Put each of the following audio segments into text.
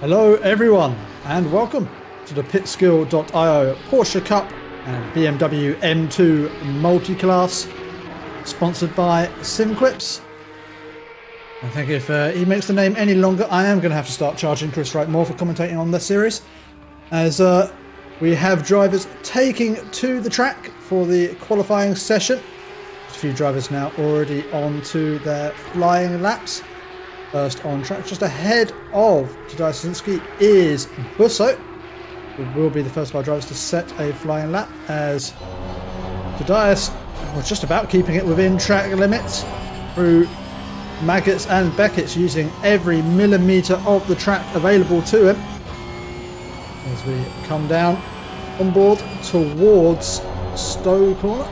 Hello everyone and welcome to the Pitskill.io Porsche Cup and BMW M2 Multiclass, sponsored by SimQuips. I think if he makes the name any longer, I am going to have to start charging Chris Wright more for commentating on this series, as we have drivers taking to the track for the qualifying session. A few drivers now already on to their flying laps. First on track, just ahead of Tadej Szynski, is Busso, who will be the first of our drivers to set a flying lap, as Tadej was just about keeping it within track limits through Maggots and Beckett's, using every millimetre of the track available to him. As we come down on board towards Stowe Corner.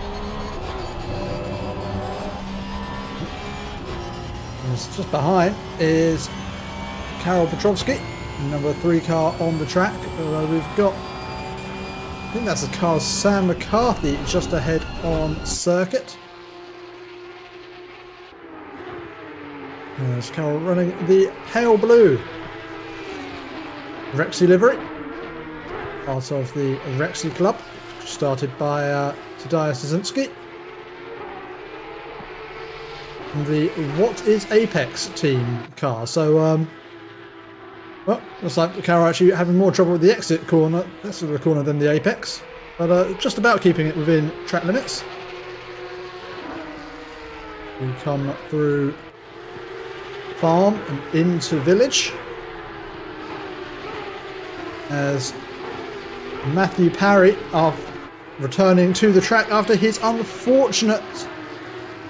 Just behind is Karol Petrovski, number 3 car on the track. We've got, I think that's the car, Sam McCarthy, just ahead on circuit. There's Karol running the pale blue Rexy livery, part of the Rexy Club, started by Tadej Szynski. The What is Apex team car. So, well, looks like Karol actually having more trouble with the exit corner, that's the corner, than the Apex, but just about keeping it within track limits. We come through farm and into village, as Matthew Parry are returning to the track after his unfortunate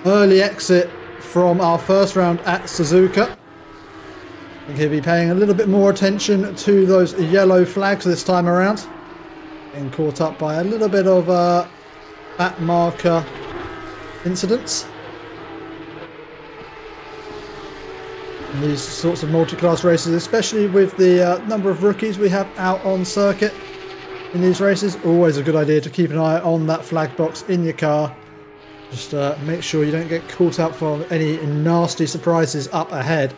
early exit from our first round at Suzuka. I think he'll be paying a little bit more attention to those yellow flags this time around. Getting caught up by a little bit of back marker incidents. In these sorts of multi-class races, especially with the number of rookies we have out on circuit in these races, always a good idea to keep an eye on that flag box in your car. Just make sure you don't get caught up for any nasty surprises up ahead.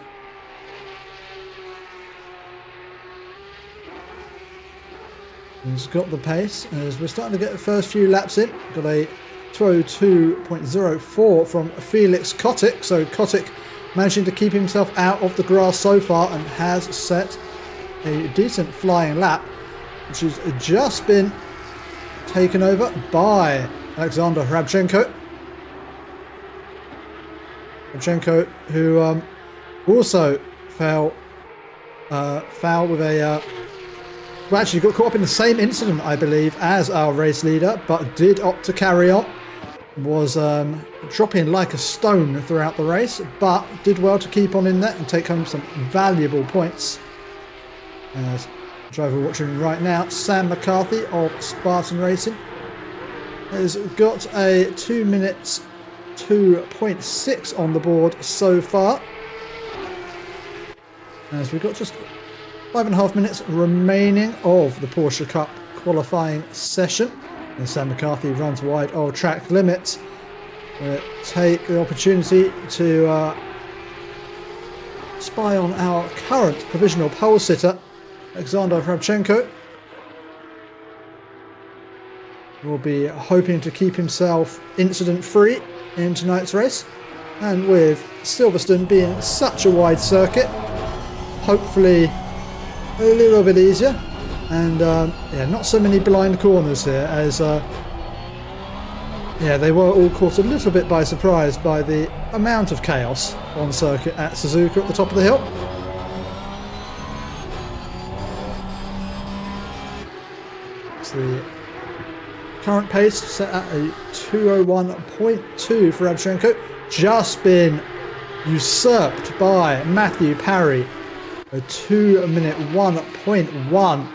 He's got the pace as we're starting to get the first few laps in. Got a 202.04 from Felix Kotick. So Kotick managing to keep himself out of the grass so far and has set a decent flying lap, which has just been taken over by Alexander Hrabchenko. Hrabchenko, who also fell foul with a well, actually got caught up in the same incident, I believe, as our race leader, but did opt to carry on. Was dropping like a stone throughout the race, but did well to keep on in there and take home some valuable points. As the driver watching right now, Sam McCarthy of Spartan Racing, has got a 2 minutes 2.6 on the board so far, as we've got just 5.5 minutes remaining of the Porsche Cup qualifying session. And Sam McCarthy runs wide of track limits. We'll take the opportunity to spy on our current provisional pole sitter, Alexander Hrabchenko. Will be hoping to keep himself incident free in tonight's race, and with Silverstone being such a wide circuit, hopefully a little bit easier, and yeah, not so many blind corners here, as yeah, they were all caught a little bit by surprise by the amount of chaos on circuit at Suzuka at the top of the hill. It's the current pace set at a 201.2 for Hrabchenko, just been usurped by Matthew Parry, a 2 minute 1.1,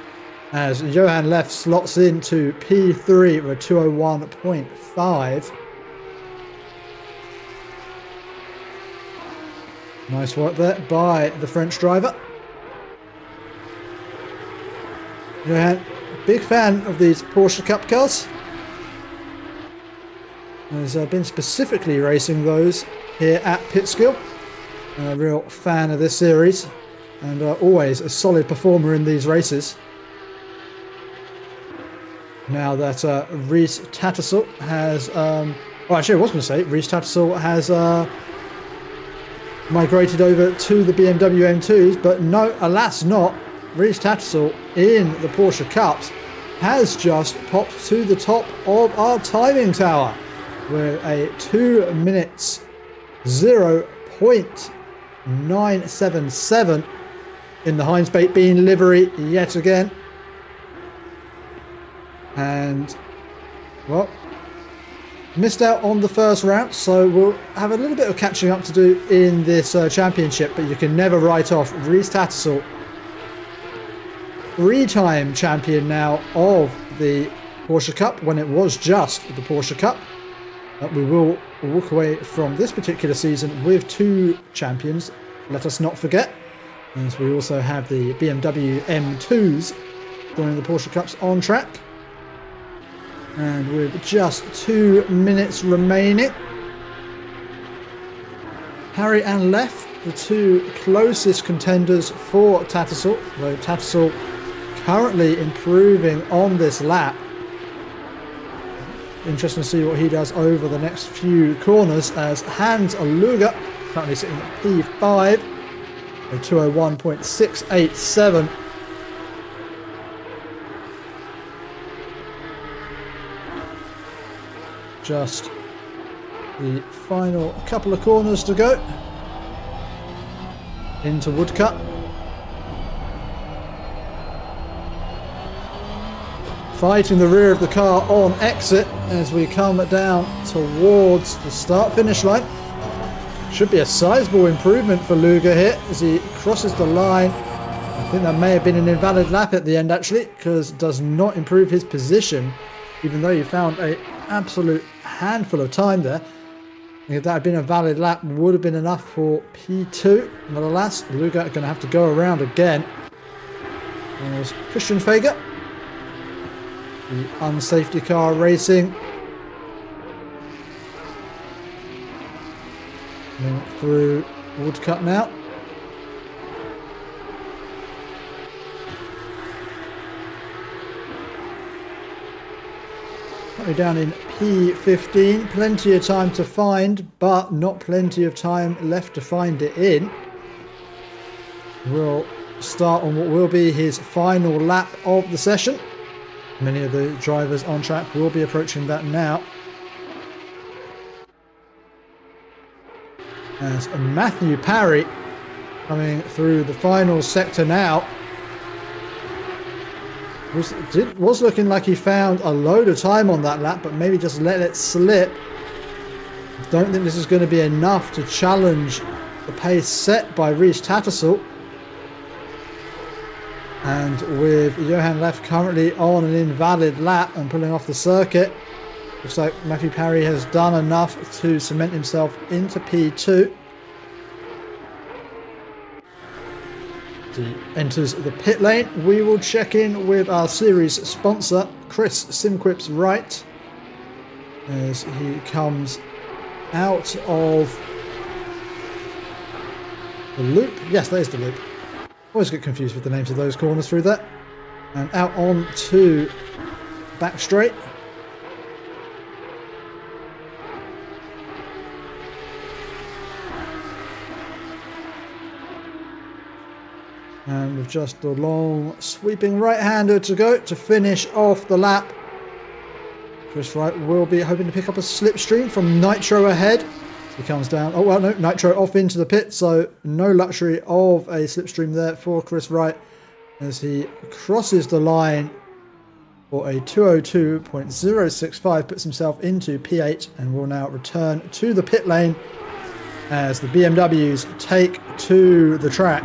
as Johan Leff slots into P3 with a 201.5. Nice work there by the French driver. Johan, big fan of these Porsche Cup cars. Has been specifically racing those here at Pitskill. A real fan of this series. and always a solid performer in these races. Now that Reese Tattersall has... well, actually, I was going to say, Reese Tattersall has migrated over to the BMW M2s, but no, alas not. Reese Tattersall in the Porsche Cups has just popped to the top of our timing tower with a 2 minutes 0.977 in the Heinz Baked Bean livery yet again. And, well, missed out on the first round, so we'll have a little bit of catching up to do in this championship, but you can never write off Reese Tattersall, 3-time champion now of the Porsche Cup when it was just the Porsche Cup. We will walk away from this particular season with 2 champions, let us not forget, as we also have the BMW M2s joining the Porsche Cups on track. And with just 2 minutes remaining, Harry and Leff, the 2 closest contenders for Tattersall, though Tattersall currently improving on this lap. Interesting to see what he does over the next few corners, as Hans Luger currently sitting at P5, a 201.687. Just the final couple of corners to go into Woodcut. Fighting the rear of the car on exit as we come down towards the start-finish line. Should be a sizable improvement for Luger here as he crosses the line. I think that may have been an invalid lap at the end actually, because it does not improve his position, even though he found an absolute handful of time there. If that had been a valid lap, would have been enough for P2. But alas, Luger are going to have to go around again. There's Christian Fager, the unsafety car racing. Going through Woodcut now. We're down in P15, plenty of time to find, but not plenty of time left to find it in. We'll start on what will be his final lap of the session. Many of the drivers on track will be approaching that now. As Matthew Parry coming through the final sector now. Was looking like he found a load of time on that lap, but maybe just let it slip. Don't think this is going to be enough to challenge the pace set by Reese Tattersall. And with Johan Leff currently on an invalid lap and pulling off the circuit, looks like Matthew Parry has done enough to cement himself into P2. He enters the pit lane. We will check in with our series sponsor, Chris SimQuips Right, as he comes out of the loop. Yes, that is the loop. Always get confused with the names of those corners through that. And out on to back straight. And with just the long sweeping right-hander to go to finish off the lap. Chris Wright will be hoping to pick up a slipstream from Nitro ahead. He comes down. Oh, well, no, Nitro off into the pit, so no luxury of a slipstream there for Chris Wright as he crosses the line for a 202.065, puts himself into P8 and will now return to the pit lane as the BMWs take to the track.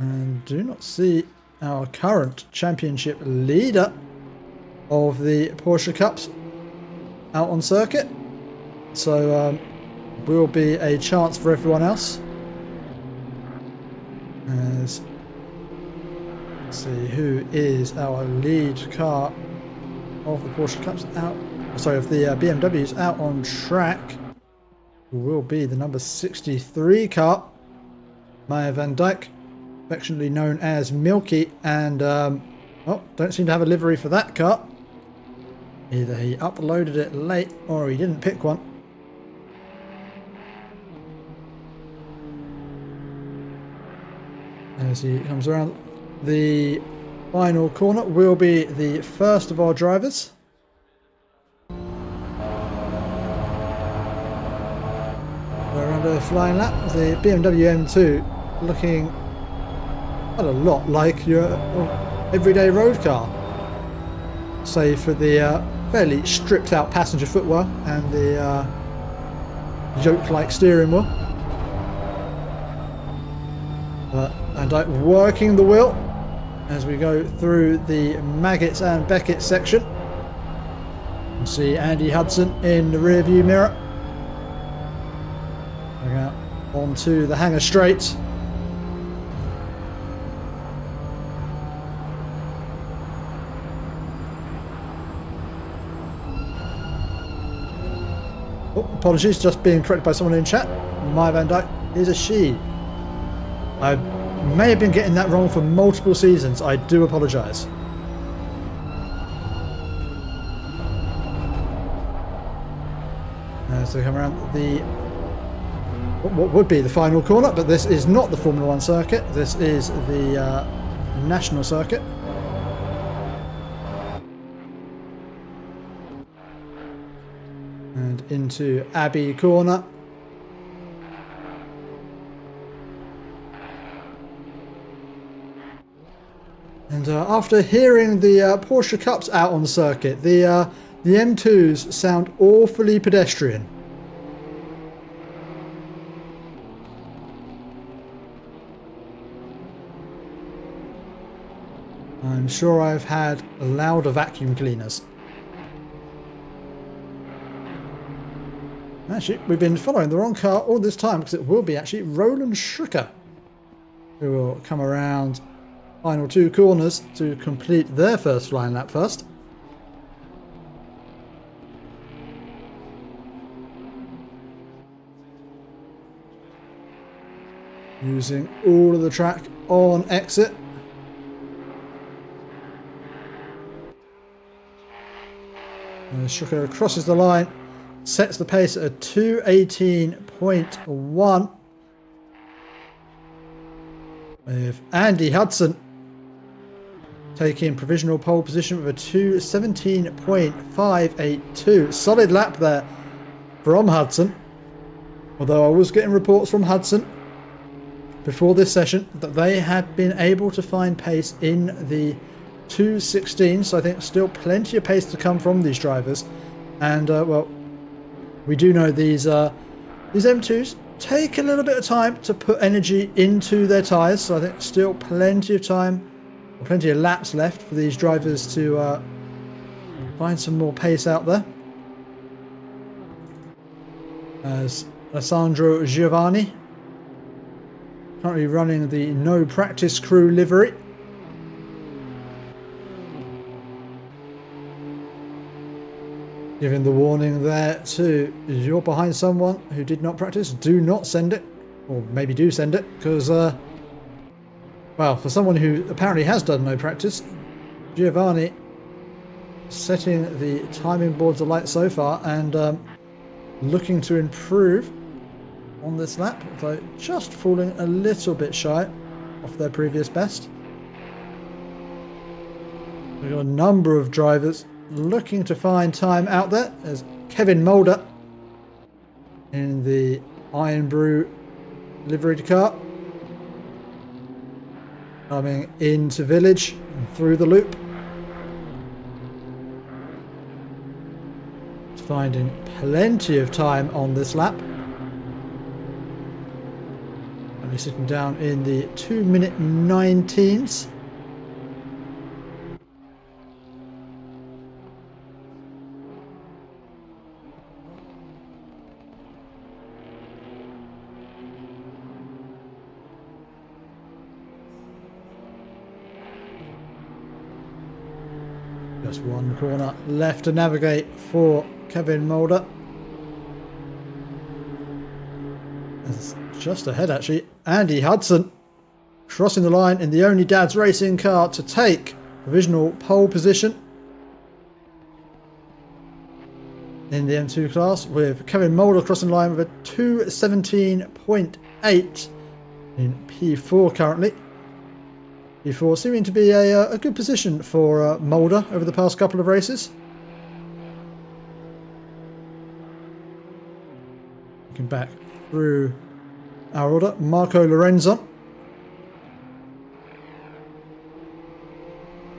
And do not see our current championship leader of the Porsche Cups out on circuit. So will be a chance for everyone else. As let's see who is our lead car of the Porsche Cups out. Sorry, of the BMWs out on track. who will be the number 63 car, Maya van Dijk, affectionately known as Milky, and oh, don't seem to have a livery for that car. Either he uploaded it late or he didn't pick one. As he comes around the final corner, will be the first of our drivers. Around a flying lap, the BMW M2 looking quite a lot like your everyday road car, save for the fairly stripped out passenger footwell and the yoke-like steering wheel. And working the wheel as we go through the Maggots and Beckett section. You can see Andy Hudson in the rear view mirror. Going out onto the Hanger Straight. Oh, apologies, just being corrected by someone in chat. Maya van Dijk is a she. I may have been getting that wrong for multiple seasons. I do apologise. So come around the what would be the final corner, but this is not the Formula 1 circuit. This is the national circuit. And into Abbey Corner. And after hearing the Porsche Cups out on the circuit, the M2s sound awfully pedestrian. I'm sure I've had louder vacuum cleaners. Actually, we've been following the wrong car all this time, because it will be actually Roland Schricker who will come around final two corners to complete their first flying lap first. Using all of the track on exit. Schricker crosses the line, sets the pace at a 2:18.1. With Andy Hudson taking provisional pole position with a 2:17.582. Solid lap there from Hudson. Although I was getting reports from Hudson before this session that they had been able to find pace in the 2:16, so I think still plenty of pace to come from these drivers. And well, we do know these M2s take a little bit of time to put energy into their tyres, so I think still plenty of time, or plenty of laps left for these drivers to find some more pace out there. As Alessandro Giovanni currently running the no practice crew livery. Giving the warning there to, you're behind someone who did not practice, do not send it. Or maybe do send it, because, well, for someone who apparently has done no practice, Giovanni setting the timing boards alight so far and looking to improve on this lap, though just falling a little bit shy off their previous best. We've got a number of drivers looking to find time out there, as Kevin Mulder in the Iron Brew liveried car coming into Village and through the loop, finding plenty of time on this lap, only sitting down in the 2:19. Just one corner left to navigate for Kevin Mulder. It's just ahead actually. Andy Hudson crossing the line in the Only Dad's Racing car to take provisional pole position in the M2 class, with Kevin Mulder crossing the line with a 2:17.8 in P4 currently. P4 seeming to be a good position for Mulder over the past couple of races. Looking back through our order, Marco Lorenzo.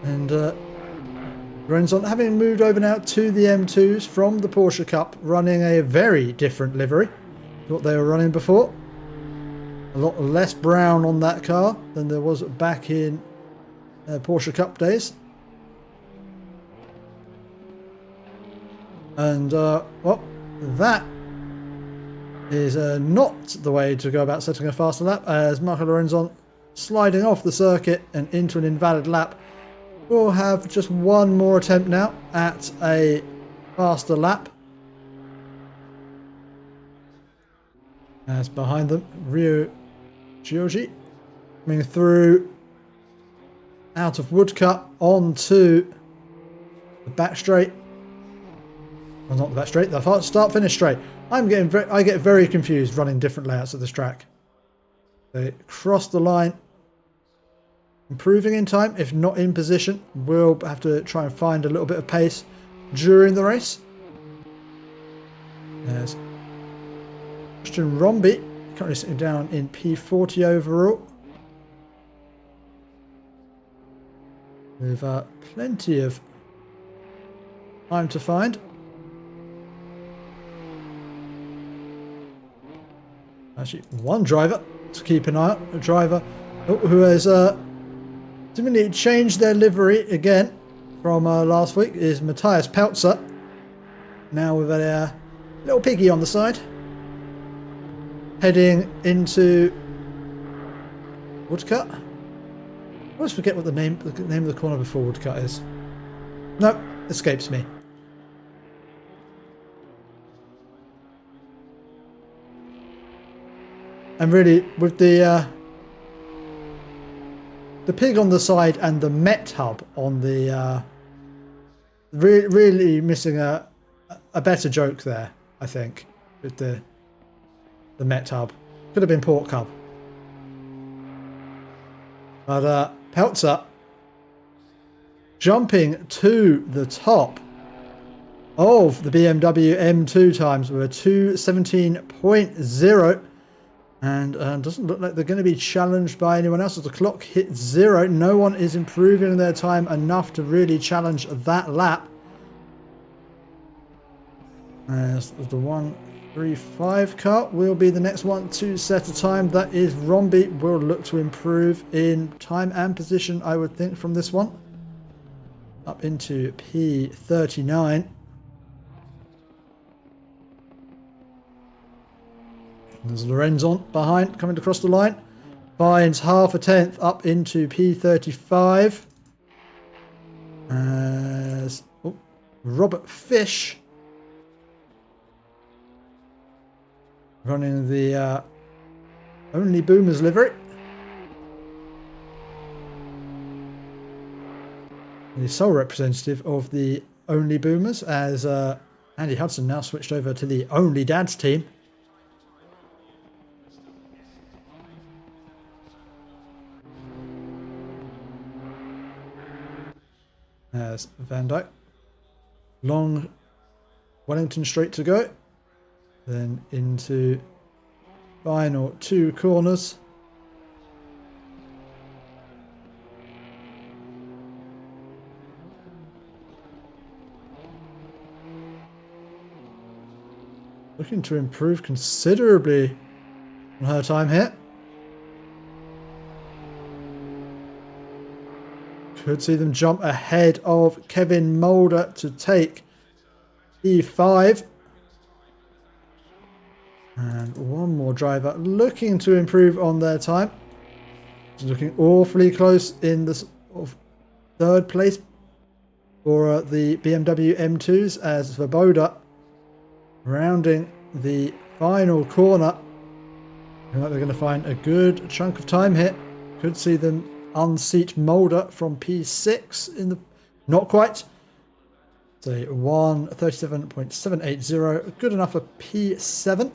And Lorenzo having moved over now to the M2s from the Porsche Cup, running a very different livery to what they were running before. A lot less brown on that car than there was back in Porsche Cup days. And well, that is not the way to go about setting a faster lap, as Marco Lorenzo sliding off the circuit and into an invalid lap. We'll have just one more attempt now at a faster lap. As behind them, Rio Giorgi coming through out of Woodcut onto the back straight. Well, not the back straight, the start finish straight. I get very confused running different layouts of this track. They cross the line. Improving in time, if not in position. We'll have to try and find a little bit of pace during the race. There's Christian Romby currently sitting down in P40 overall. With plenty of time to find. Actually, one driver to keep an eye on. A driver who has seemingly changed their livery again from last week is Matthias Peltzer. Now with a little piggy on the side. Heading into Woodcut. I always forget what the name of the corner before Woodcut is. No, escapes me. And really, with the pig on the side and the Met hub on the really missing a better joke there, I think, with the Met hub. Could have been Pork Hub. But Peltzer jumping to the top of the BMW M2 times with a 2:17.0. And doesn't look like they're going to be challenged by anyone else as the clock hits 0. No one is improving their time enough to really challenge that lap. As the 1:35 car will be the next one to set a time. That is Romby. Will look to improve in time and position, I would think, from this one. Up into P39. There's Lorenzo behind, coming across the line. Finds half a tenth up into P35. As Robert Fish running the Only Boomers livery. The sole representative of the Only Boomers, as Andy Hudson now switched over to the Only Dads team. As Van Dyke. Long Wellington straight to go. Then into final 2 corners. Looking to improve considerably on her time here. Could see them jump ahead of Kevin Mulder to take E5. And one more driver looking to improve on their time. Looking awfully close in the third place for the BMW M2s, as Svoboda rounding the final corner Looking like they're going to find a good chunk of time here. Could see them unseat Mulder from P6 in the... Not quite. So 1:37.780. Good enough for P7.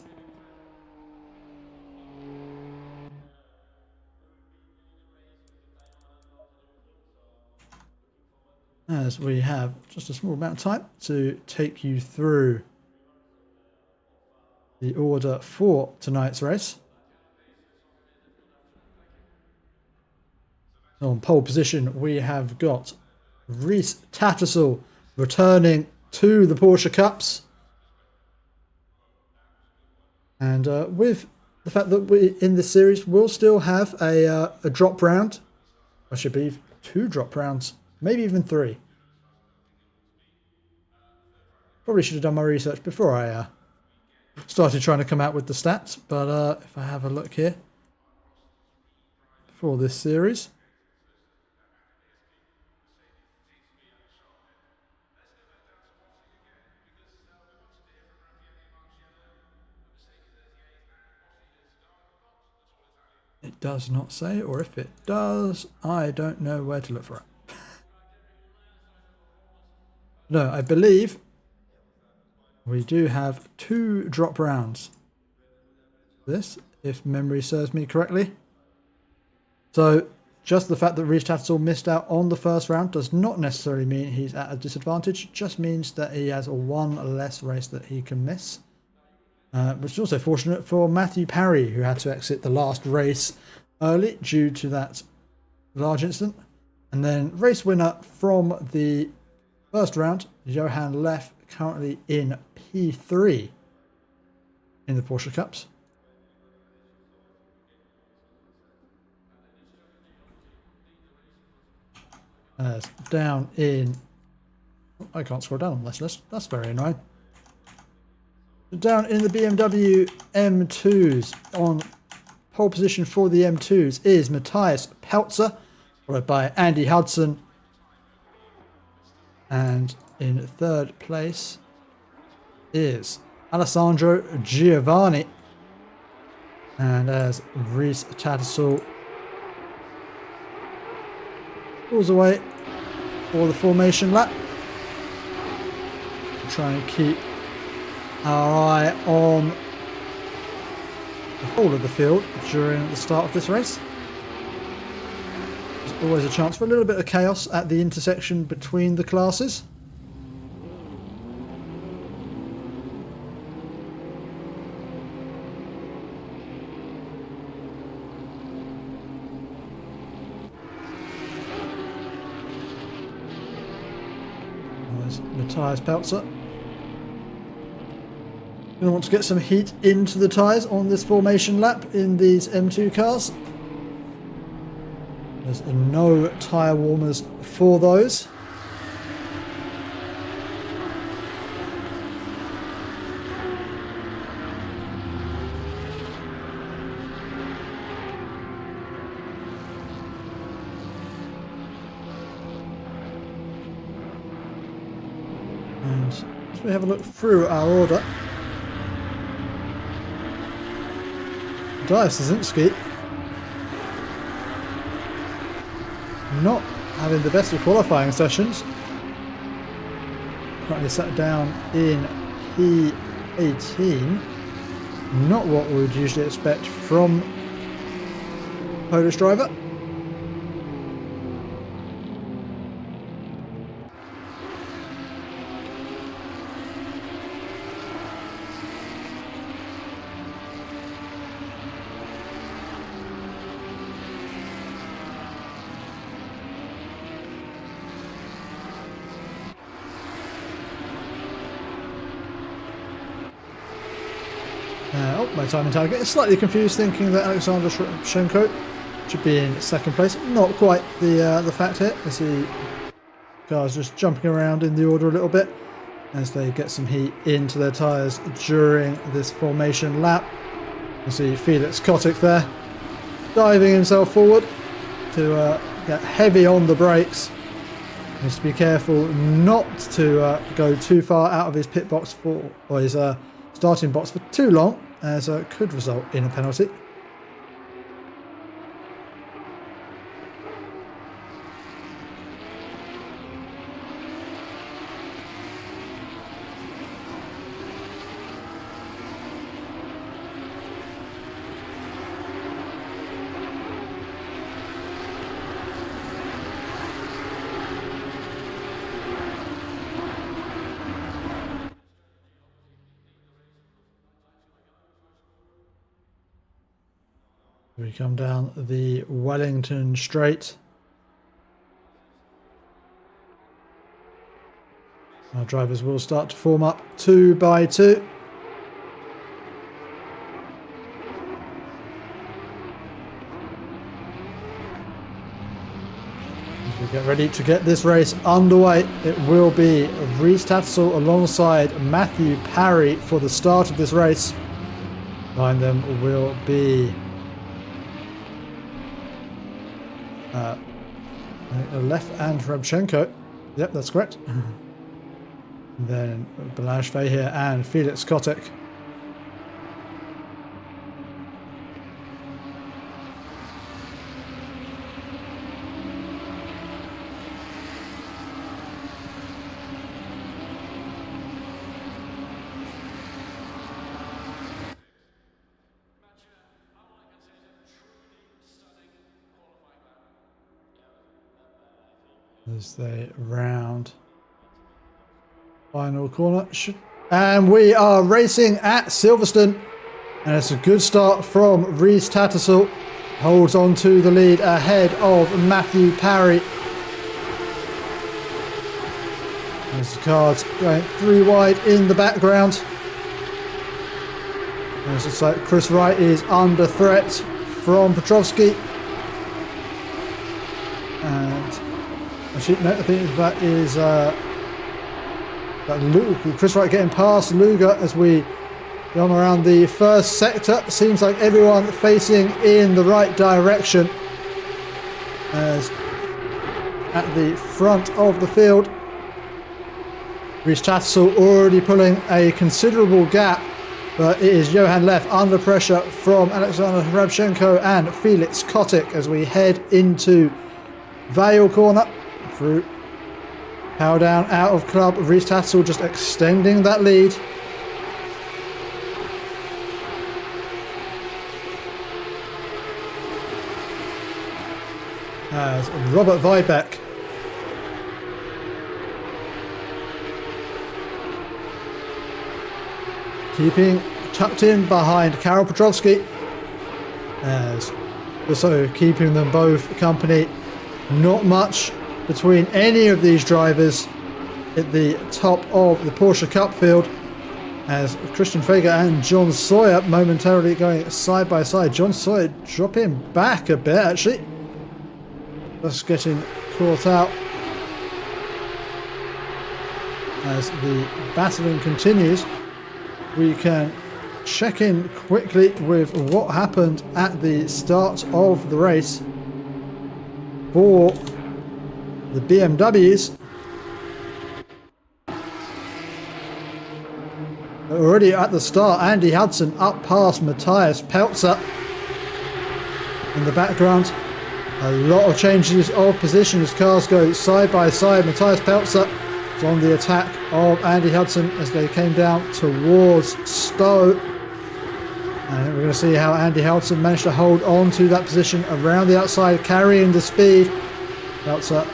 As we have just a small amount of time to take you through the order for tonight's race. On pole position, we have got Reese Tattersall returning to the Porsche Cups. And with the fact that we in this series will still have a drop round, I should be 2 drop rounds. Maybe even 3. Probably should have done my research before I started trying to come out with the stats. But if I have a look here for this series. It does not say, or if it does, I don't know where to look for it. No, I believe we do have 2 drop rounds. This, if memory serves me correctly. So, just the fact that Reese Tattersall missed out on the first round does not necessarily mean he's at a disadvantage. It just means that he has 1 less race that he can miss. Which is also fortunate for Matthew Parry, who had to exit the last race early due to that large incident. And then race winner from the first round, Johan Leff, currently in P3 in the Porsche Cups. As down in... I can't scroll down on this list. That's very annoying. Down in the BMW M2s, on pole position for the M2s is Matthias Peltzer, followed by Andy Hudson. And in 3rd place is Alessandro Giovanni. And as Reese Tattersall pulls away for the formation lap, we'll try and keep our eye on the whole of the field during the start of this race. There's always a chance for a little bit of chaos at the intersection between the classes. There's Matthias Peltzer. Going to want to get some heat into the tyres on this formation lap in these M2 cars. There's no tyre warmers for those. And as we have a look through our order, Dias Szynski not having the best of qualifying sessions. Currently sat down in P18. Not what we would usually expect from a Polish driver. My time and target is slightly confused, thinking that Alexander Shenko should be in 2nd place. Not quite the fact here, as the cars just jumping around in the order a little bit as they get some heat into their tyres during this formation lap. You see Felix Kotick there, diving himself forward to get heavy on the brakes. Needs to be careful not to go too far out of his pit box or his starting box for too long, as it could result in a penalty. We come down the Wellington Straight. Our drivers will start to form up 2 by 2. As we get ready to get this race underway, it will be Rhys Tattersall alongside Matthew Parry for the start of this race. Behind them will be Lef and Rabchenko. Yep, that's correct. Then Balazs Fahir and Felix Kotek. As they round final corner, and we are racing at Silverstone, and it's a good start from Rhys Tattersall. Holds on to the lead ahead of Matthew Parry. There's the cards going 3 wide in the background. And it looks like Chris Wright is under threat from Petrovsky. And actually, no, I think that is Chris Wright getting past Luger as we go around the first sector. Seems like everyone facing in the right direction. As at the front of the field, Rhys Tattersall already pulling a considerable gap, but it is Johan Lef under pressure from Alexander Rabchenko and Felix Kotek as we head into Vale corner. Through power down out of club, Rhys Tattersall just extending that lead. As Robert Weibeck keeping tucked in behind Karol Petrovsky, as also keeping them both company. Not much between any of these drivers at the top of the Porsche Cup field, as Christian Fager and John Sawyer momentarily going side by side. John Sawyer dropping back a bit actually, just getting caught out as the battling continues. We can check in quickly with what happened at the start of the race for the BMWs. Already at the start, Andy Hudson up past Matthias Peltzer. In the background, a lot of changes of position as cars go side by side. Matthias Peltzer is on the attack of Andy Hudson as they came down towards Stowe. And we're going to see how Andy Hudson managed to hold on to that position around the outside, carrying the speed. Peltzer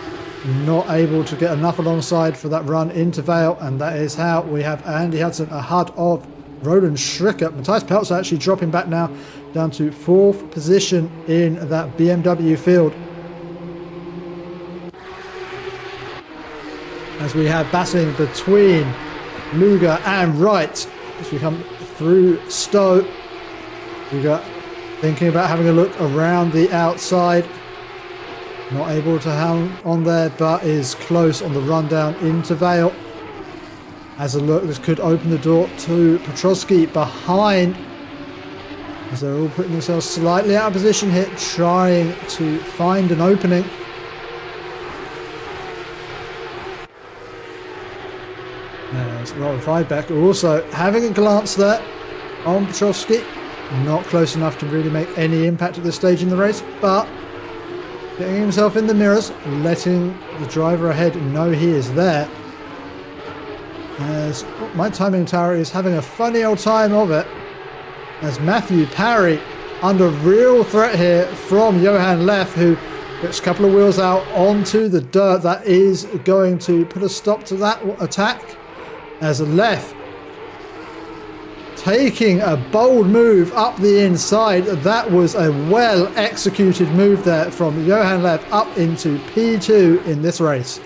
not able to get enough alongside for that run into Vale, and that is how we have Andy Hudson ahead of Roland Schricker. Matthias Peltzer actually dropping back now down to 4th position in that BMW field. As we have battling between Luger and Wright as we come through Stowe. Luger thinking about having a look around the outside. Not able to hang on there, but is close on the run down into Vale. As a look, this could open the door to Petrovsky behind, as they're all putting themselves slightly out of position here, trying to find an opening. There's Robert Weibeck also having a glance there on Petrovsky. Not close enough to really make any impact at this stage in the race, but getting himself in the mirrors, letting the driver ahead know he is there. As my timing tower is having a funny old time of it, as Matthew Parry under real threat here from Johan Lef, who gets a couple of wheels out onto the dirt. That is going to put a stop to that attack, as Lef taking a bold move up the inside. That was a well executed move there from Johan Lev up into P2 in this race.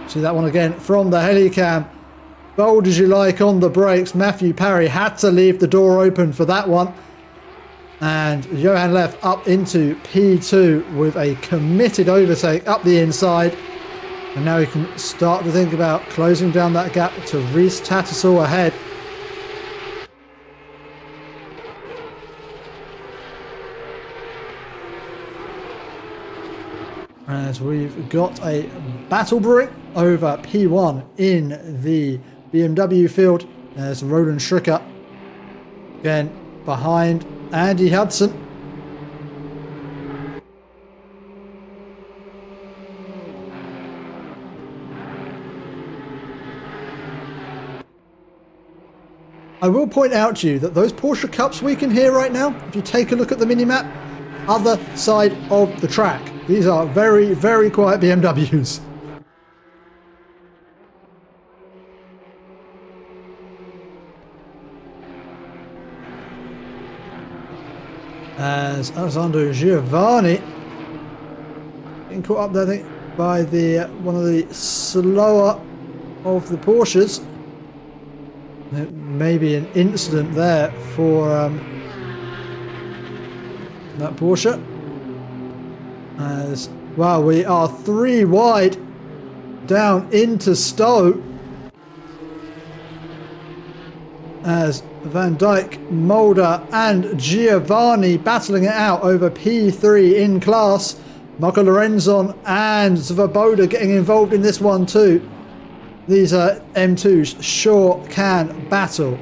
See that one again from the helicam. Bold as you like on the brakes. Matthew Parry had to leave the door open for that one. And Johan Lev up into P2 with a committed overtake up the inside. And now he can start to think about closing down that gap to Reese Tattersall ahead. As we've got a battle brewing over P1 in the BMW field. There's Roland Schricker again behind Andy Hudson. I will point out to you that those Porsche Cups we can hear right now, if you take a look at the mini-map, other side of the track. These are very, very quiet BMWs. As Alessandro Giovanni getting caught up there, I think, by the one of the slower of the Porsches. Maybe an incident there for that Porsche. As well, we are 3 wide down into Stowe. As Van Dijk, Mulder and Giovanni battling it out over P3 in class. Marco Lorenzon and Svoboda getting involved in this one too. These M2s sure can battle.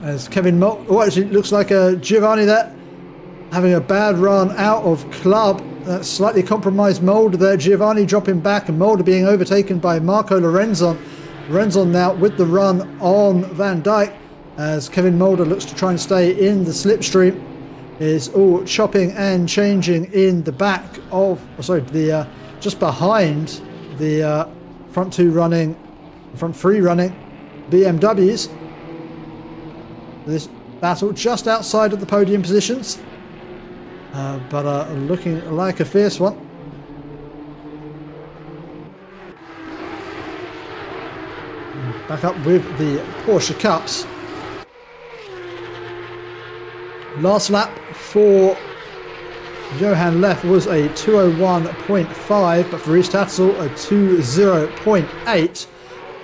As Kevin Mulder, oh, actually looks like Giovanni there having a bad run out of club. That slightly compromised Mulder there. Giovanni dropping back and Mulder being overtaken by Marco Lorenzon. Lorenzon now with the run on Van Dijk as Kevin Mulder looks to try and stay in the slipstream. Is all chopping and changing in the back of, just behind the front three running BMWs. This battle just outside of the podium positions, but looking like a fierce one. Back up with the Porsche Cups. Last lap for Johan Leff was a 2:01.5, but for Reese Tattersall a 2:0.8.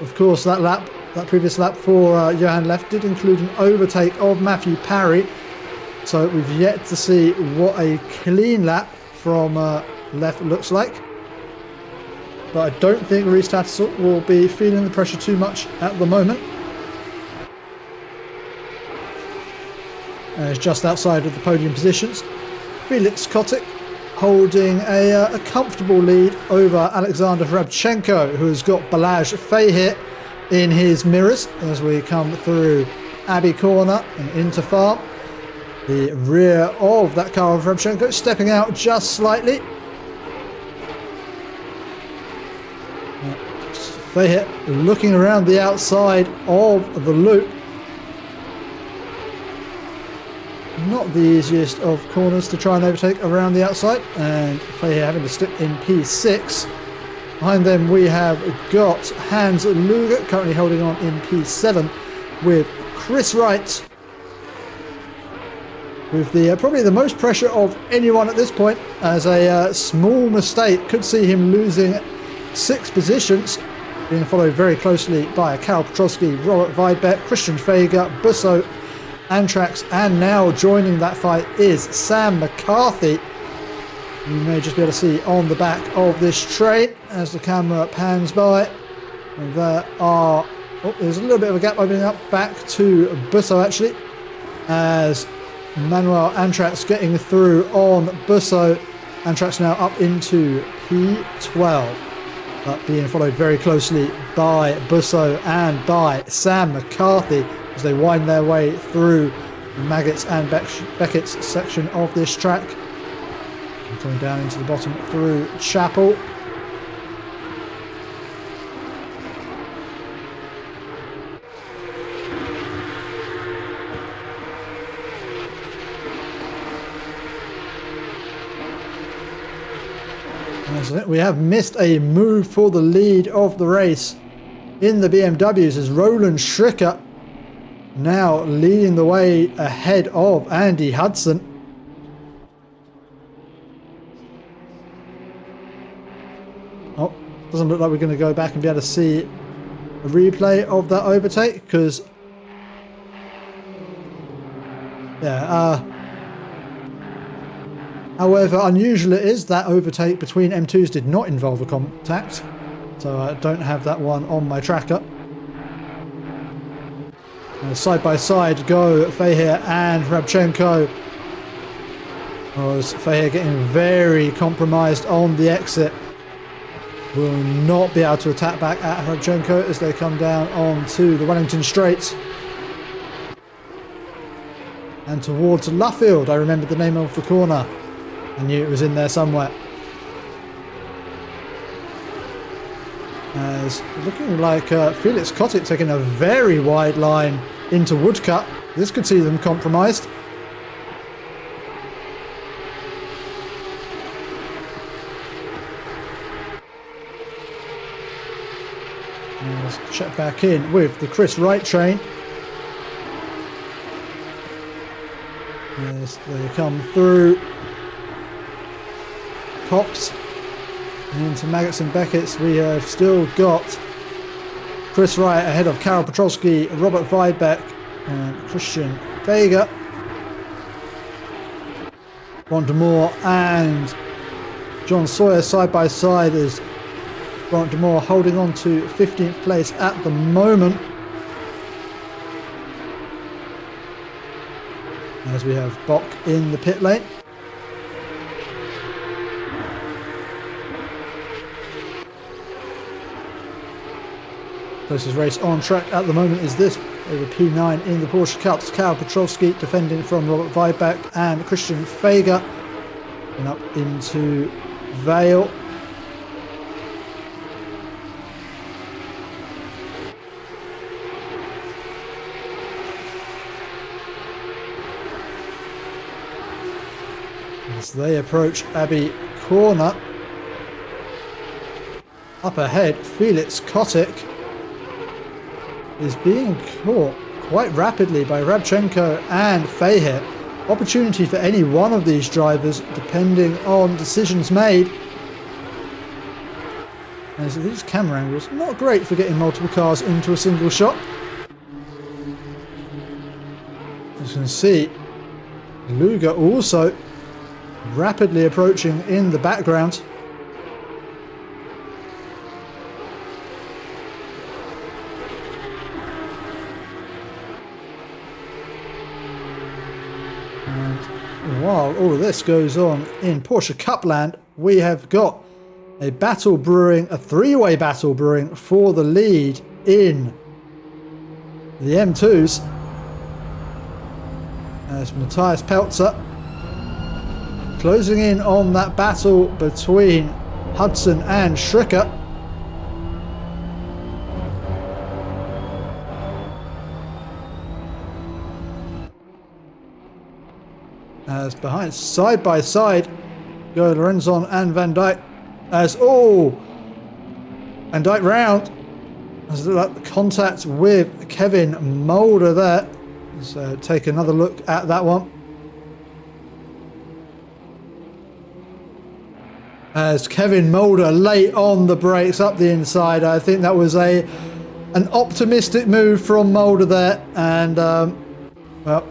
Of course, that previous lap for Johan Leff did include an overtake of Matthew Parry, so we've yet to see what a clean lap from Leff looks like. But I don't think Reese Tattersall will be feeling the pressure too much at the moment. It's just outside of the podium positions. Felix Kotick holding a comfortable lead over Alexander Hrabchenko, who has got Balazs Fahir in his mirrors as we come through Abbey Corner and into Farm. The rear of that car of Hrabchenko stepping out just slightly. Fahir looking around the outside of the loop. Not the easiest of corners to try and overtake around the outside, and Fahir having to stick in P6. Behind them we have got Hans Luger currently holding on in P7 with Chris Wright with the probably the most pressure of anyone at this point, as a small mistake could see him losing 6 positions, being followed very closely by Karol Piotrowski, Robert Weidbeck, Christian Fager, Busso, Antrax, and now joining that fight is Sam McCarthy. You may just be able to see on the back of this train as the camera pans by. And there's a little bit of a gap opening up back to Busso actually, as Manuel Antrax getting through on Busso. Antrax now up into P12. But being followed very closely by Busso and by Sam McCarthy as they wind their way through Maggots and Beckett's section of this track. And coming down into the bottom through Chapel. We have missed a move for the lead of the race in the BMWs as Roland Stricker now leading the way ahead of Andy Hudson. Oh, doesn't look like we're going to go back and be able to see a replay of that overtake because however unusual it is, that overtake between M2s did not involve a contact, so I don't have that one on my tracker. Side by side go Fahir and Rabchenko. Was Fahir getting very compromised on the exit. Will not be able to attack back at Rabchenko as they come down onto the Wellington Straights. And towards Luffield, I remembered the name of the corner. I knew it was in there somewhere. As looking like Felix Kotick taking a very wide line into Woodcut. This could see them compromised. Let's check back in with the Chris Wright train. Yes, they come through. Cox and into Maggots and Beckett's. We have still got Chris Wright ahead of Karol Petrowski, Robert Weidbeck and Christian Vega. Ron DeMoore and John Sawyer side by side as Ron DeMoore holding on to 15th place at the moment. As we have Bock in the pit lane. Closest race on track at the moment is this over P9 in the Porsche Cups. Karol Petrowski defending from Robert Weidbeck and Christian Fager. And up into Vale. As they approach Abbey Corner. Up ahead, Felix Kotick is being caught quite rapidly by Rabchenko and Fahir. Opportunity for any one of these drivers depending on decisions made. And so these camera angles, not great for getting multiple cars into a single shot. As you can see, Luger also rapidly approaching in the background. And while all of this goes on in Porsche Cupland, we have got a battle brewing, a three-way battle brewing for the lead in the M2s. As Matthias Peltzer closing in on that battle between Hudson and Stricker. As behind, side by side, go Lorenzon and Van Dijk. As Van Dijk round. As that contact with Kevin Mulder there. So take another look at that one. As Kevin Mulder late on the brakes up the inside. I think that was an optimistic move from Mulder there. And, well,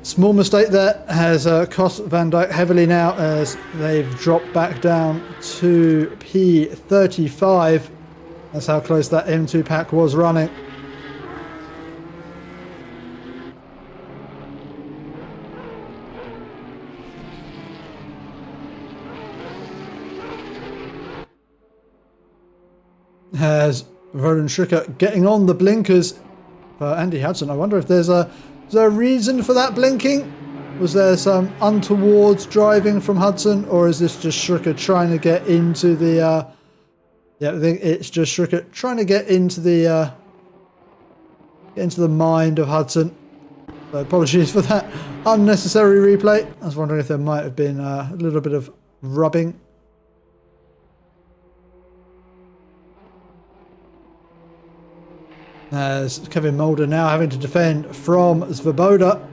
small mistake there has cost Van Dijk heavily now as they've dropped back down to P35. That's how close that M2 pack was running. Has Roland Stricker getting on the blinkers for Andy Hudson. I wonder if is there a reason for that blinking? Was there some untoward driving from Hudson, or is this just Stricker trying to get into the yeah, I think it's just Stricker trying to get into the mind of Hudson. So apologies for that unnecessary replay. I was wondering if there might have been a little bit of rubbing As Kevin Mulder now having to defend from Svoboda.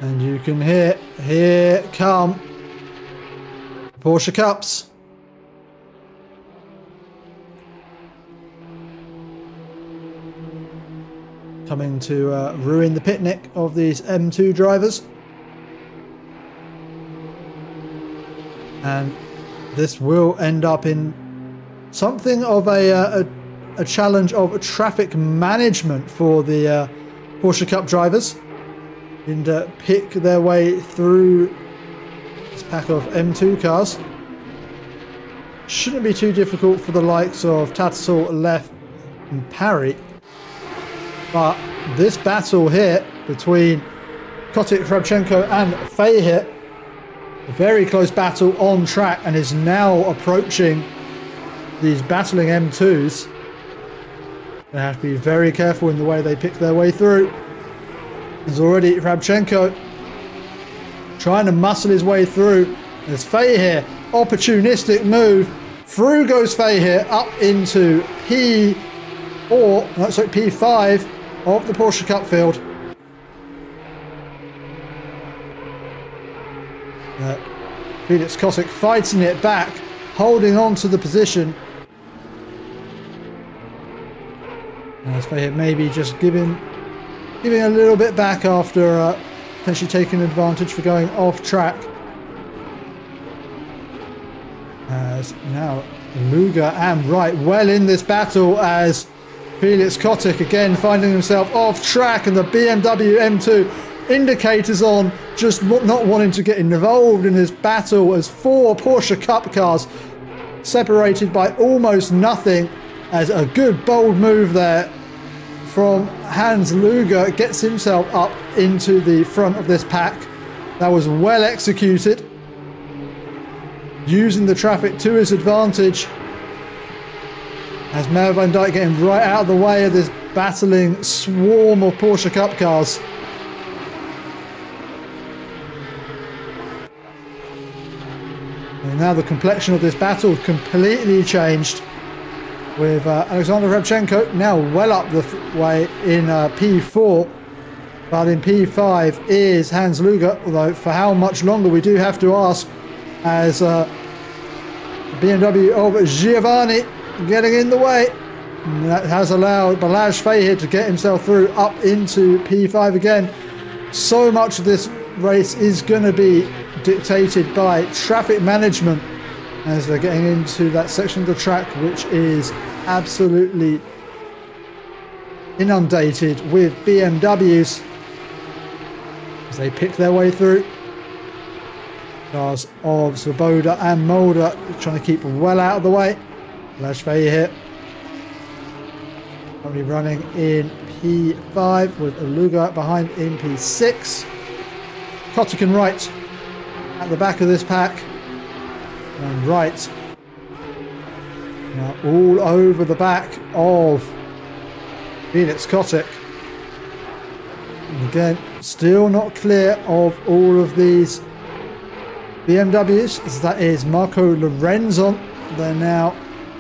And you can hear, here come Porsche Cups. Coming to ruin the picnic of these M2 drivers. And this will end up in something of a challenge of traffic management for the Porsche Cup drivers. And pick their way through this pack of M2 cars. Shouldn't be too difficult for the likes of Tattersall, Leff and Parry. But this battle here between Kotick, Hrabchenko and Fahey, a very close battle on track, and is now approaching these battling M2s. They have to be very careful in the way they pick their way through. There's already Hrabchenko trying to muscle his way through. There's Fahey, opportunistic move. Through goes Fahey up into P5 of the Porsche Cup field. Felix Kotick fighting it back, holding on to the position. As Fahey maybe just giving a little bit back after potentially taking advantage for going off track. As now Luger and Wright well in this battle, as Felix Kotick again finding himself off track, and the BMW M2 indicators on, just not wanting to get involved in this battle, as 4 Porsche Cup cars separated by almost nothing. As a good bold move there from Hans Luger gets himself up into the front of this pack. That was well executed, using the traffic to his advantage. As Mel van Dijk getting right out of the way of this battling swarm of Porsche Cup cars. And now the complexion of this battle completely changed, with Alexander Hrabchenko now well up the way in P4, but in P5 is Hans Luger, although for how much longer we do have to ask, as BMW of Giovanni getting in the way. And that has allowed Balazs Fahey to get himself through up into P5 again. So much of this race is going to be dictated by traffic management, as they're getting into that section of the track which is absolutely inundated with BMWs as they pick their way through. Cars of Svoboda and Mulder trying to keep well out of the way. Balazs Fahey here currently running in P5 with Luger behind in P6. Kotick and Wright at the back of this pack, and Wright now all over the back of Felix Kotick. And again, still not clear of all of these BMWs, as that is Marco Lorenzon. They're now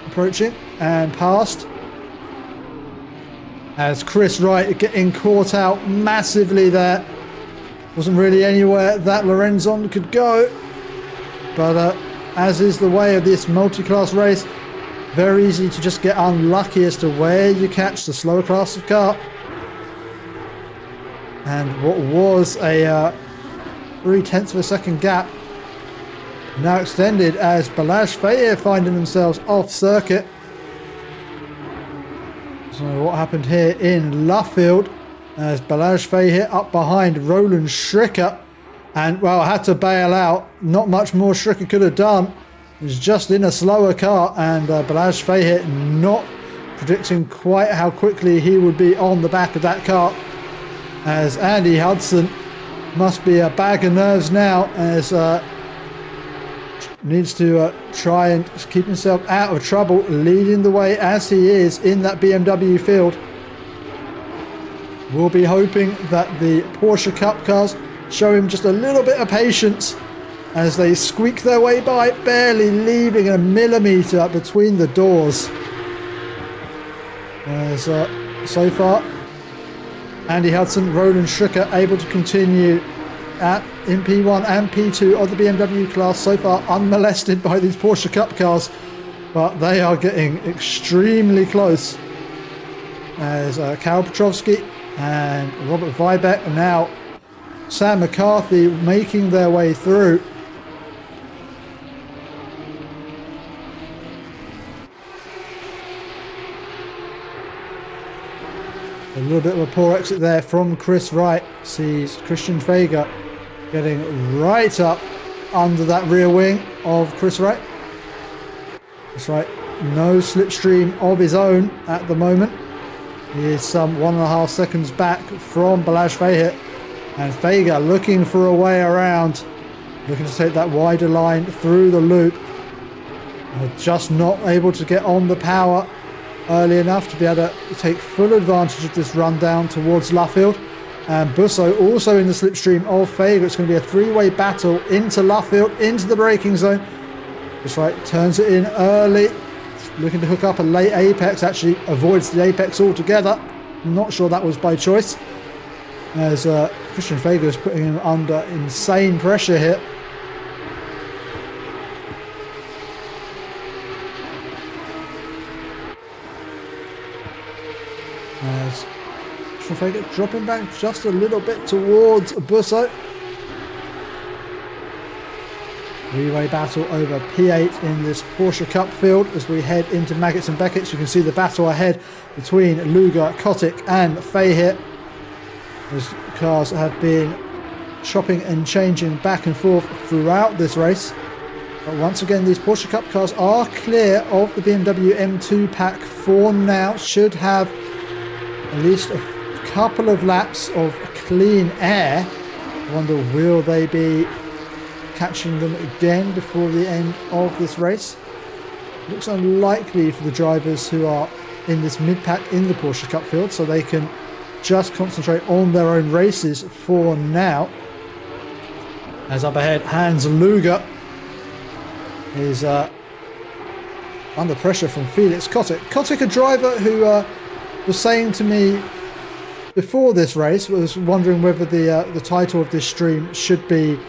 approaching and past, as Chris Wright getting caught out massively there. Wasn't really anywhere that Lorenzon could go, but as is the way of this multi-class race, very easy to just get unlucky as to where you catch the slower class of car. And what was a 0.3 of a second gap now extended, as Balazs Fahey finding themselves off circuit. So what happened here in Luffield, as Balazs Fahey up behind Roland Stricker, and well, had to bail out. Not much more Stricker could have done. He was just in a slower car, and Balazs Fahey not predicting quite how quickly he would be on the back of that car, as Andy Hudson must be a bag of nerves now, as needs to try and keep himself out of trouble, leading the way as he is in that BMW field. We'll be hoping that the Porsche Cup cars show him just a little bit of patience, as they squeak their way by, barely leaving a millimetre between the doors. As so far, Andy Hudson, Roland Stricker able to continue in P1 and P2 of the BMW class, so far unmolested by these Porsche Cup cars, but they are getting extremely close. As Karol Petrovsky and Robert Weibeck, and now Sam McCarthy making their way through. A little bit of a poor exit there from Chris Wright. Sees Christian Fager getting right up under that rear wing of Chris Wright. Chris Wright, no slipstream of his own at the moment. He is some 1.5 seconds back from Balazs Feher. And Fager looking for a way around. Looking to take that wider line through the loop. Just not able to get on the power early enough to be able to take full advantage of this run down towards Luffield. And Busso also in the slipstream of Fager. It's going to be a three-way battle into Luffield, into the braking zone. Just right, turns it in early. Looking to hook up a late apex, actually avoids the apex altogether. I'm not sure that was by choice. As Christian Fager is putting him under insane pressure here. As Christian Fager dropping back just a little bit towards Busso. Three-way battle over P8 in this Porsche Cup field as we head into Maggots and Beckett's. You can see the battle ahead between Luger, Kotick and Feher. Those cars have been chopping and changing back and forth throughout this race. But once again, these Porsche Cup cars are clear of the BMW M2 pack for now. Should have at least a couple of laps of clean air. I wonder, will they be catching them again before the end of this race? Looks unlikely for the drivers who are in this mid-pack in the Porsche Cup field, so they can just concentrate on their own races for now. As up ahead, Hans Luger is under pressure from Felix Kotick. Kotick, a driver who was saying to me before this race, was wondering whether the title of this stream should be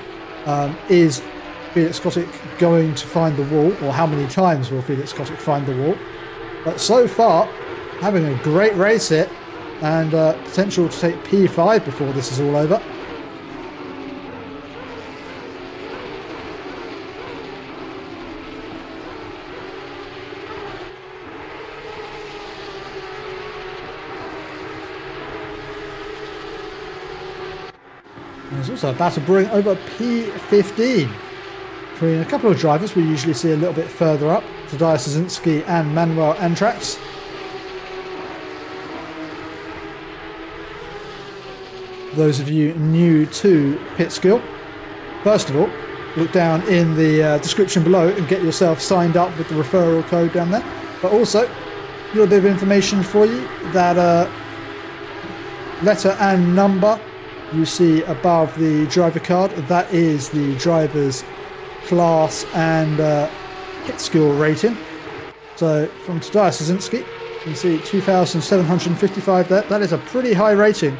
is Felix Kotick going to find the wall, or how many times will Felix Kotick find the wall? But so far, having a great race here, and potential to take P5 before this is all over. There's also a battle brewing over P15 between a couple of drivers we usually see a little bit further up, Tadeusz Szynski and Manuel Antrax. Those of you new to Pitskill, first of all, look down in the description below and get yourself signed up with the referral code down there. But also, a little bit of information for you, that letter and number you see above the driver card, that is the driver's class and pit skill rating. So from Tadeusz Szynski, you see 2,755 there. That is a pretty high rating.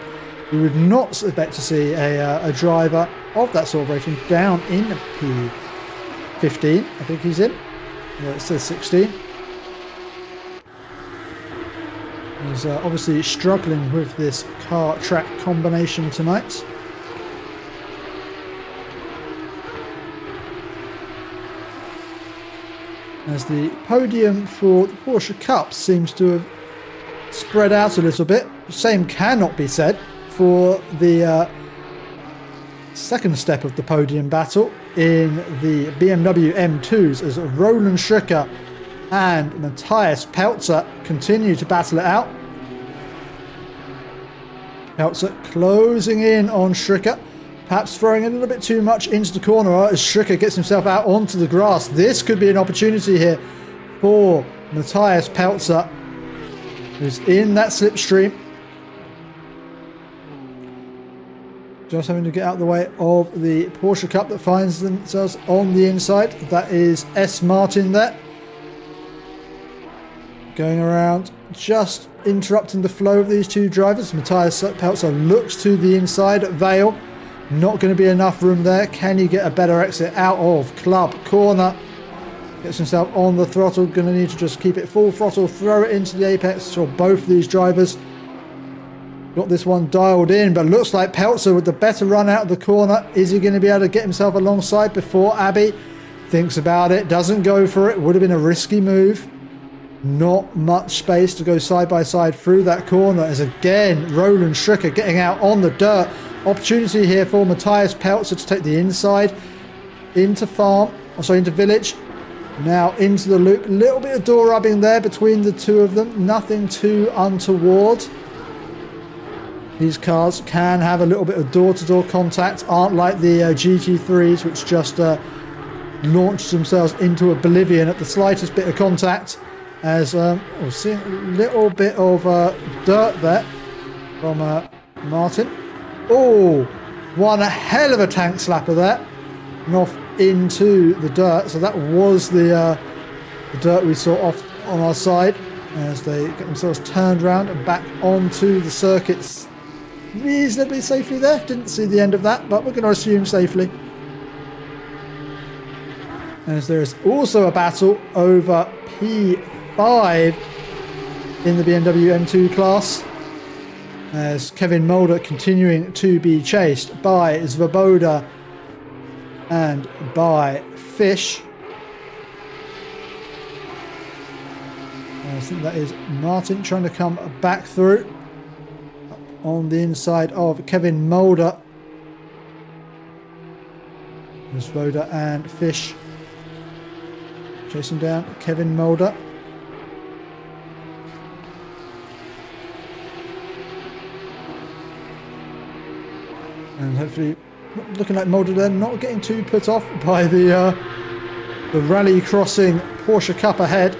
You would not expect to see a driver of that sort of rating down in P15. I think he's in. Yeah, it says 16. He's obviously struggling with this car track combination tonight. As the podium for the Porsche Cup seems to have spread out a little bit. The same cannot be said for the second step of the podium battle in the BMW M2s, as Roland Stricker and Matthias Pelzer continue to battle it out. Pelzer closing in on Stricker, perhaps throwing a little bit too much into the corner as Stricker gets himself out onto the grass. This could be an opportunity here for Matthias Pelzer, who's in that slipstream. Just having to get out of the way of the Porsche Cup that finds themselves on the inside. That is S. Martin there. Going around, just interrupting the flow of these two drivers. Matthias Pelzer looks to the inside at Vale. Not going to be enough room there. Can he get a better exit out of Club Corner? Gets himself on the throttle. Going to need to just keep it full throttle. Throw it into the apex for both of these drivers. Got this one dialed in, but looks like Pelzer with the better run out of the corner. Is he going to be able to get himself alongside before Abbey thinks about it? Doesn't go for it. Would have been a risky move. Not much space to go side by side through that corner as again Roland Stricker getting out on the dirt. Opportunity here for Matthias Pelzer to take the inside into into Village. Now into the loop. Little bit of door rubbing there between the two of them. Nothing too untoward. These cars can have a little bit of door-to-door contact, aren't like the GT3s, which just launched themselves into oblivion at the slightest bit of contact. As we're seeing a little bit of dirt there from Martin. Oh, one hell of a tank slapper there. And off into the dirt. So that was the dirt we saw off on our side as they get themselves turned around and back onto the circuits reasonably safely there. Didn't see the end of that, but we're going to assume safely. As there is also a battle over P5 in the BMW M2 class, as Kevin Mulder continuing to be chased by Svoboda and by Fish. I think that is Martin trying to come back through on the inside of Kevin Mulder. Svoboda and Fish chasing down Kevin Mulder. And hopefully, looking like Mulder there, not getting too put off by the rally crossing Porsche Cup ahead.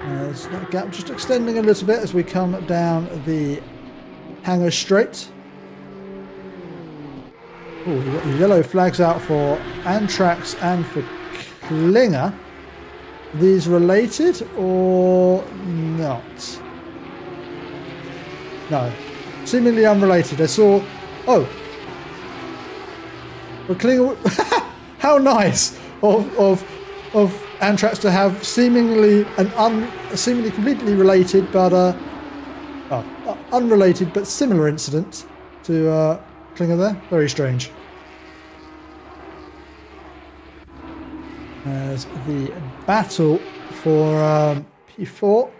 There's that gap just extending a little bit as we come down the Hangar Straight. Oh, we've got the yellow flags out for Antrax and for Klinger. Are these related or not? No, seemingly unrelated. I saw. Oh, well, Klinger. How nice of Antrax to have seemingly seemingly completely related, but unrelated but similar incident to Klinger there. Very strange. As the battle for P4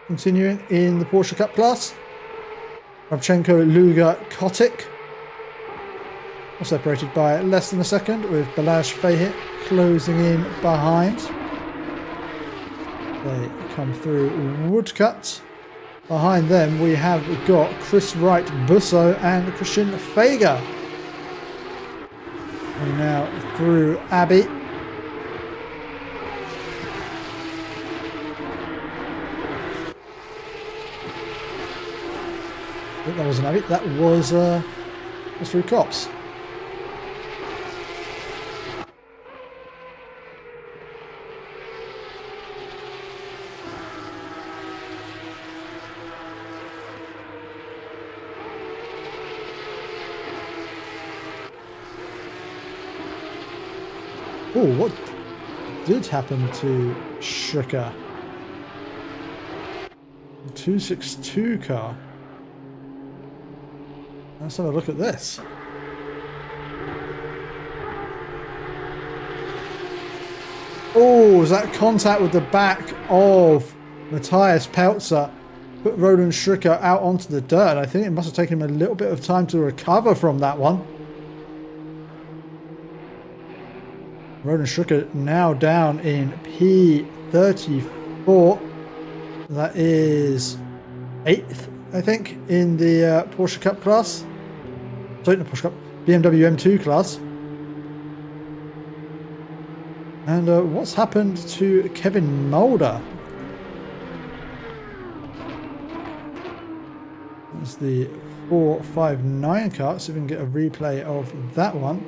continuing in the Porsche Cup class. Rabchenko, Luger, Kotick. All separated by less than a second, with Balazs Fahit closing in behind. They come through Woodcut. Behind them we have got Chris Wright Busso and Christian Fager. And now through Abbey. I think that wasn't Abbey, that was through Cops. Oh, what did happen to Stricker? 262 car. Let's have a look at this. Oh, is that contact with the back of Matthias Pelzer? Put Roland Stricker out onto the dirt. I think it must have taken him a little bit of time to recover from that one. Roland Stricker now down in P34. That is 8th, I think, in the Porsche Cup class. Sorry, not Porsche Cup, BMW M2 class. And what's happened to Kevin Mulder? the 459 car. See if we can get a replay of that one.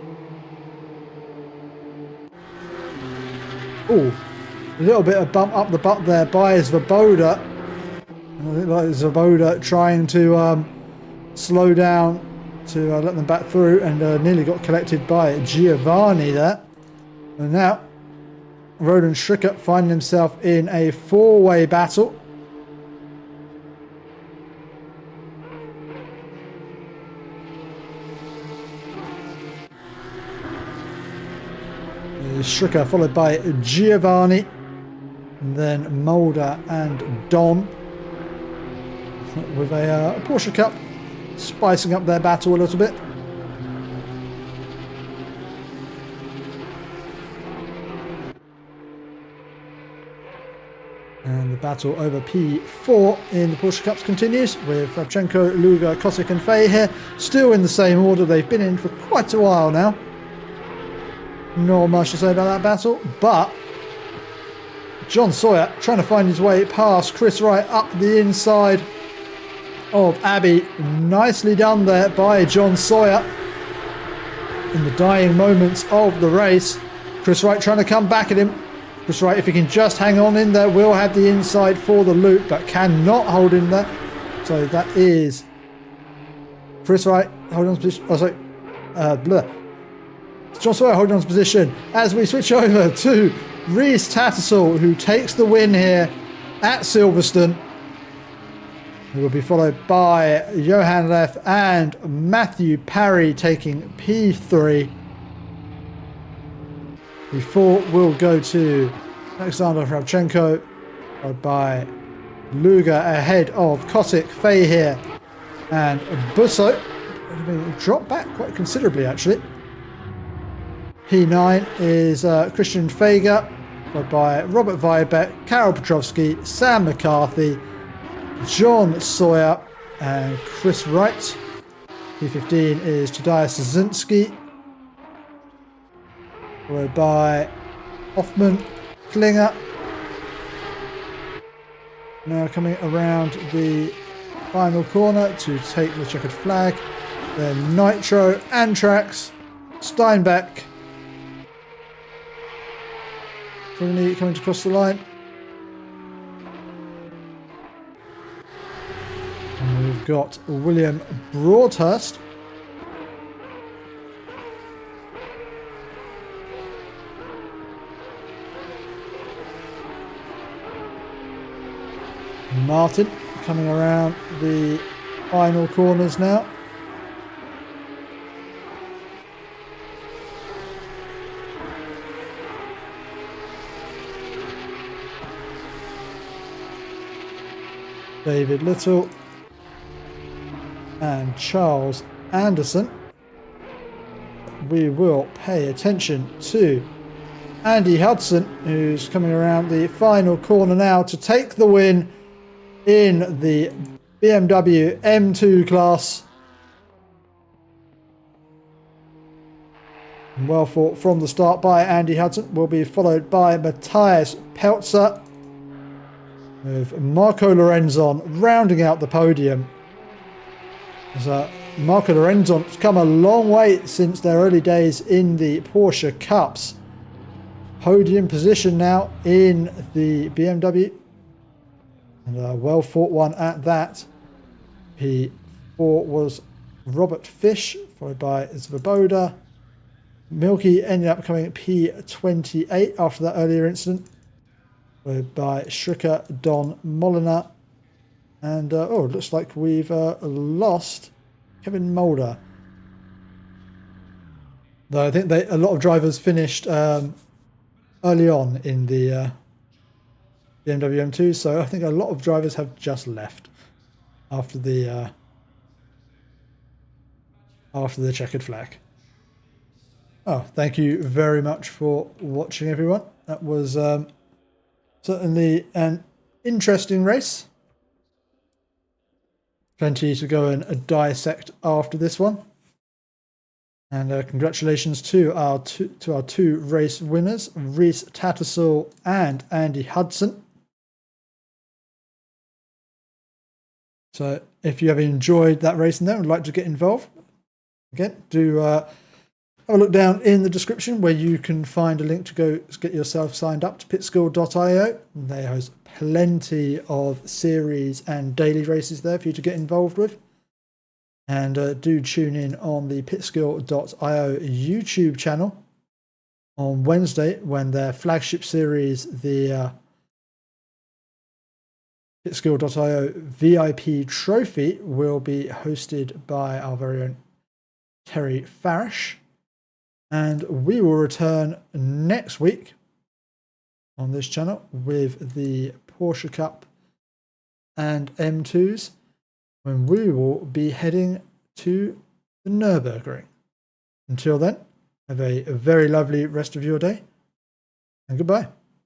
Oh, a little bit of bump up the butt there by Svoboda. I think like Svoboda trying to slow down to let them back through, and nearly got collected by Giovanni there. And now Roland Stricker finding himself in a four-way battle. Stricker followed by Giovanni, and then Mulder and Don with a Porsche Cup spicing up their battle a little bit. And the battle over P4 in the Porsche Cups continues with Rabchenko, Luger, Kosick and Fay here, still in the same order they've been in for quite a while now. Not much to say about that battle, but John Sawyer trying to find his way past Chris Wright up the inside of Abbey. Nicely done there by John Sawyer in the dying moments of the race. Chris Wright trying to come back at him. Chris Wright, if he can just hang on in there, will have the inside for the loop, but cannot hold in there. So that is Chris Wright holding on to position. Oh, sorry. John Sawyer holding on to position as we switch over to Rhys Tattersall, who takes the win here at Silverstone. He will be followed by Johan Leff and Matthew Parry taking P3. P4 will go to Alexander Rabchenko, followed by Luger ahead of Kosick, Fay here, and Busso. Dropped back quite considerably actually. P9 is Christian Fager, followed by Robert Weidbeck, Karol Petrovsky, Sam McCarthy, John Sawyer and Chris Wright. P15 is Tadeusz Szynski, followed by Hoffman, Klinger. Now coming around the final corner to take the checkered flag. Then Nitro, Antrax, Steinbeck, coming to cross the line. And we've got William Broadhurst. Martin coming around the final corners now. David Little and Charles Anderson. We will pay attention to Andy Hudson, who's coming around the final corner now to take the win in the BMW M2 class. Well fought from the start by Andy Hudson. Will be followed by Matthias Peltzer, with Marco Lorenzon rounding out the podium. As Marco Lorenzon's come a long way since their early days in the Porsche Cups. Podium position now in the BMW. And a well fought one at that. P4 was Robert Fish, followed by Svoboda. Milky ended up coming at P28 after that earlier incident, followed by Stricker, Don Molina. And it looks like we've lost Kevin Mulder. Though I think a lot of drivers finished early on in the BMW M2, so I think a lot of drivers have just left after the checkered flag. Oh, thank you very much for watching, everyone. That was certainly an interesting race. Plenty to go and dissect after this one. And congratulations to our two race winners, Rhys Tattersall and Andy Hudson. So if you have enjoyed that racing there and would like to get involved, again, do have a look down in the description where you can find a link to go get yourself signed up to pitskill.io. They host plenty of series and daily races there for you to get involved with. And do tune in on the pitskill.io YouTube channel on Wednesday when their flagship series, the Pitskill.io VIP Trophy, will be hosted by our very own Terry Farish. And we will return next week on this channel with the Porsche Cup and M2s, when we will be heading to the Nürburgring. Until then, have a very lovely rest of your day, and goodbye.